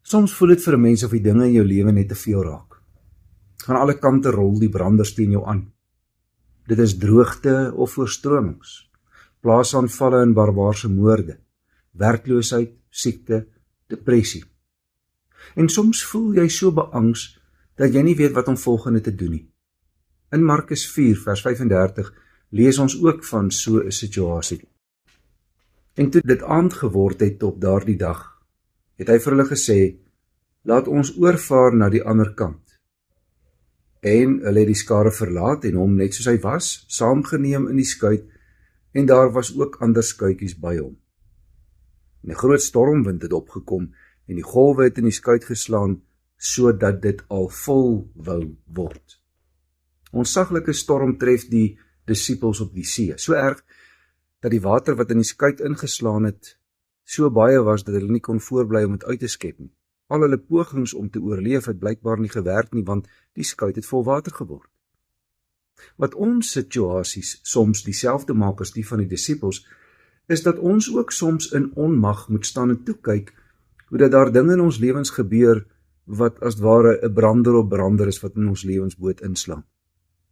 Soms voel dit vir 'n mens of die dinge in jou lewe net te veel raak. Van alle kante rol die branders teen jou aan. Dit is droogte of oorstromings, plaasaanvalle en barbaarse moorde, werkloosheid, siekte, depressie. En soms voel jy so beangs dat jy nie weet wat om volgende te doen nie. In Markus 4 vers 35 lees ons ook van so 'n situasie. En toe dit aand geword het op daardie dag, het hy vir hulle gesê, laat ons oorvaar na die ander kant. En hulle het die skare verlaat en hom net soos hy was, saamgeneem in die skuit, en daar was ook ander skuitjies by hom. En 'n groot stormwind het opgekom, en die golwe het in die skuit geslaan, sodat dit al vol wou word. Onsaglike storm tref die disippels op die see, so erg, dat die water wat in die skuit ingeslaan het, so baie was, dat hulle nie kon voorbly om het uit te skep nie. Al hulle pogings om te oorleef het blykbaar nie gewerk nie, want die skuit het vol water geword. Wat ons situasies soms dieselfde maak as die van die disippels, is dat ons ook soms in onmag moet staan en toekyk, hoe dat daar dinge in ons lewens gebeur, wat as ware 'n brander op brander is wat in ons lewensboot inslaan.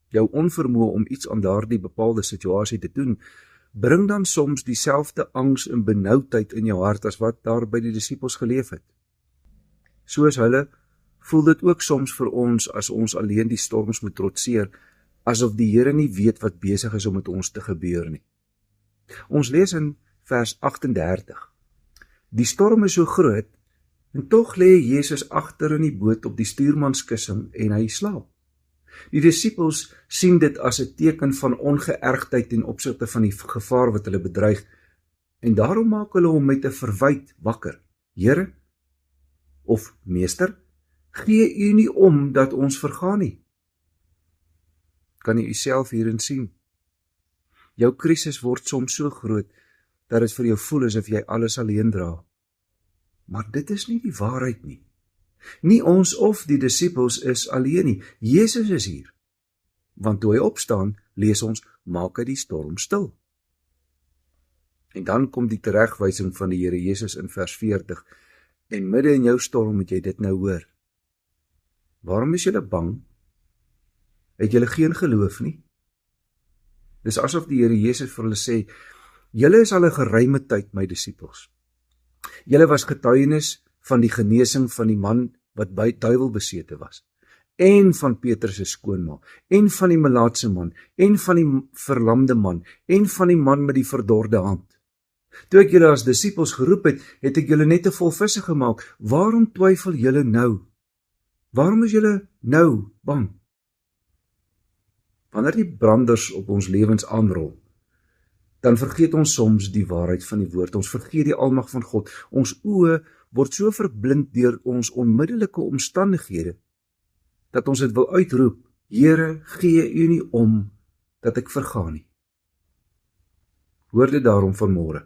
Jou onvermoë om iets aan daardie bepaalde situasie te doen, bring dan soms dieselfde angs en benoudheid in jou hart as wat daar by die disippels geleef het. Soos hulle, voel dit ook soms vir ons as ons alleen die storms moet trotseer, asof die Here nie weet wat besig is om met ons te gebeur nie. Ons lees in vers 38. Die storm is so groot, en tog lê Jesus agter in die boot op die stuurmanskussing en hy slaap. Die disippels sien dit as 'n teken van ongeërgdheid ten opsigte van die gevaar wat hulle bedreig, en daarom maak hulle hom met 'n verwyt wakker. Here, of meester, gee u nie om dat ons vergaan nie? Kan jy uself hierin sien? Jou krisis word soms so groot, dat dit vir jou voel asof jy alles alleen dra. Maar dit is nie die waarheid nie. Nie ons of die disippels is alleen nie, Jesus is hier. Want toe hy opstaan, lees ons, maak hy die storm stil. En dan kom die teregwysing van die Here Jesus in vers 40, en midde in jou storm moet jy dit nou hoor. Waarom is julle bang? Het julle geen geloof nie? Dis asof die Here Jesus vir hulle sê, julle is al 'n geruime tyd my disippels. Julle was getuienis van die genesing van die man wat by duiwelbesete was, en van Petrus se skoonma, en van die melaatse man, en van die verlamde man, en van die man met die verdorde hand. Toe ek julle as disippels geroep het, het ek julle net te vol visse gemaak. Waarom twyfel julle nou? Waarom is julle nou bang? Wanneer die branders op ons lewens aanrol, dan vergeet ons soms die waarheid van die woord. Ons vergeet die almag van God. Ons oë word so verblind deur ons onmiddellike omstandighede, dat ons dit wil uitroep, Here, gee u nie om, dat ek vergaan nie. Hoor dit daarom vanmôre.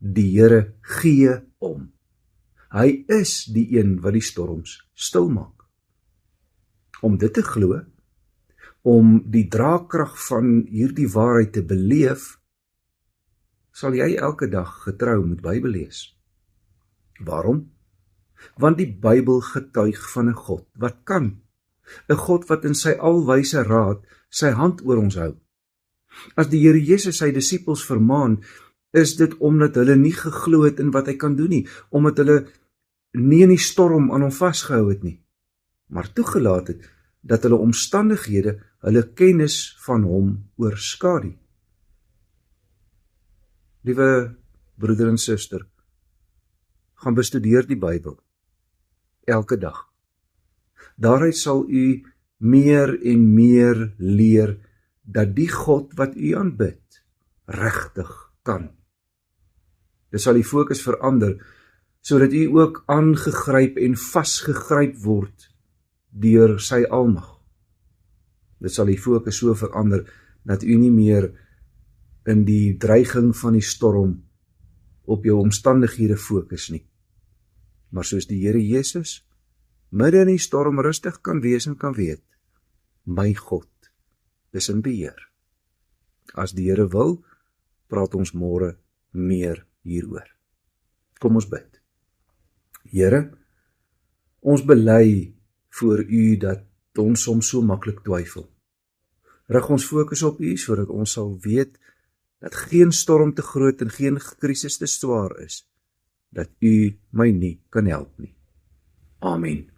Die Here gee om. Hy is die een wat die storms stil maak. Om dit te glo, om die draagkrag van hierdie waarheid te beleef, sal jy elke dag getrou met Bybel lees. Waarom? Want die Bybel getuig van 'n God wat kan, 'n God wat in sy alwyse raad sy hand oor ons hou. As die Here Jesus sy disippels vermaan, is dit omdat hulle nie geglo het in wat hy kan doen nie, omdat hulle nie in die storm aan hom vasgehou het nie, maar toegelaat het dat hulle omstandighede hulle kennis van hom oorskadu. Liewe broeder en suster, gaan bestudeer die Bybel elke dag. Daaruit sal u meer en meer leer dat die God wat u aanbid regtig kan. Dit sal die fokus verander, sodat u ook aangegryp en vasgegryp word deur sy almag. Dit sal die fokus so verander, dat u nie meer in die dreiging van die storm op jou omstandighede fokus nie. Maar soos die Here Jesus, midde in die storm rustig kan wees en kan weet, my God is in beheer. As die Here wil, praat ons môre meer hieroor. Kom ons bid. Here, Ons bely voor U dat ons soms so maklik twyfel. Rig ons fokus op U sodat ons sal weet dat geen storm te groot en geen krisis te swaar is, dat U my nie kan help nie. Amen.